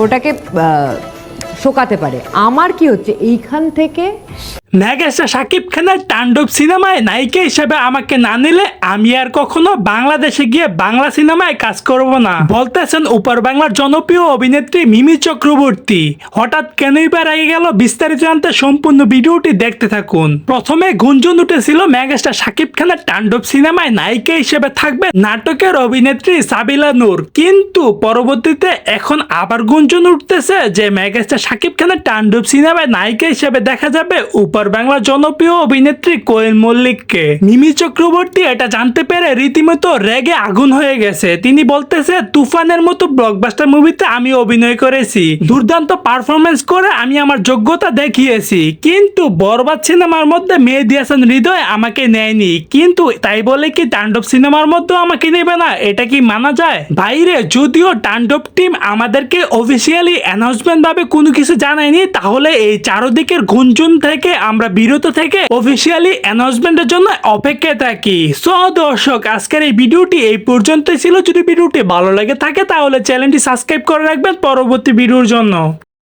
ওটাকে শোকাতে পারে। আমার কি হচ্ছে এইখান থেকে মেগাস্টার শাকিব খানের তাণ্ডব সিনেমায় নায়িকা হিসেবে আমাকে না নিলে আমি আর কখনো বাংলাদেশে গিয়ে বাংলা সিনেমায় কাজ করব না বলতেছেন উপর বাংলার জনপ্রিয় অভিনেত্রী মিমি চক্রবর্তী। হঠাৎ কেনই বা রেগে গেল, বিস্তারিত জানতে সম্পূর্ণ ভিডিওটি দেখতে থাকুন। প্রথমে গুঞ্জন উঠেছিল মেগাস্টার শাকিব খানের তাণ্ডব সিনেমায় নায়িকা হিসেবে থাকবে নাটকের অভিনেত্রী সাবিলা নূর, কিন্তু পরবর্তীতে এখন আবার গুঞ্জন উঠতেছে যে মেগাস্টার শাকিব খানের তাণ্ডব সিনেমায় নায়িকা হিসেবে দেখা যাবে উপর বাংলার জনপ্রিয় অভিনেত্রী কোয়েল মল্লিককে। মিমি চক্রবর্তী এটা জানতে পেরে রীতিমতো রেগে আগুন হয়ে গেছে। তিনি বলতেছে, তুফানের মতো ব্লকবাস্টার মুভিতে আমি অভিনয় করেছি, দুর্দান্ত পারফরমেন্স করে আমি আমার যোগ্যতা দেখিয়েছি, কিন্তু বরবাদ সিনেমার মধ্যে মেহেদী হাসান হৃদয় আমাকে নেয়নি, কিন্তু তাই বলে কি তাণ্ডব সিনেমার মধ্যেও আমাকে নেবে না? এটা কি মানা যায়? বাইরে যদিও তাণ্ডব টিম আমাদেরকে অফিসিয়ালি অ্যানাউন্সমেন্ট ভাবে কোনো কিছু জানায়নি, তাহলে এই চারদিকের গুঞ্জন থেকে আমরা বিরত থেকে অফিসিয়ালি অ্যানাউন্সমেন্টের জন্য অপেক্ষায় থাকি। সো দর্শক, আজকের এই ভিডিওটি এই পর্যন্তই ছিল। যদি ভিডিওটি ভালো লাগে থাকে তাহলে চ্যানেলটি সাবস্ক্রাইব করে রাখবেন পরবর্তী ভিডিওর জন্য।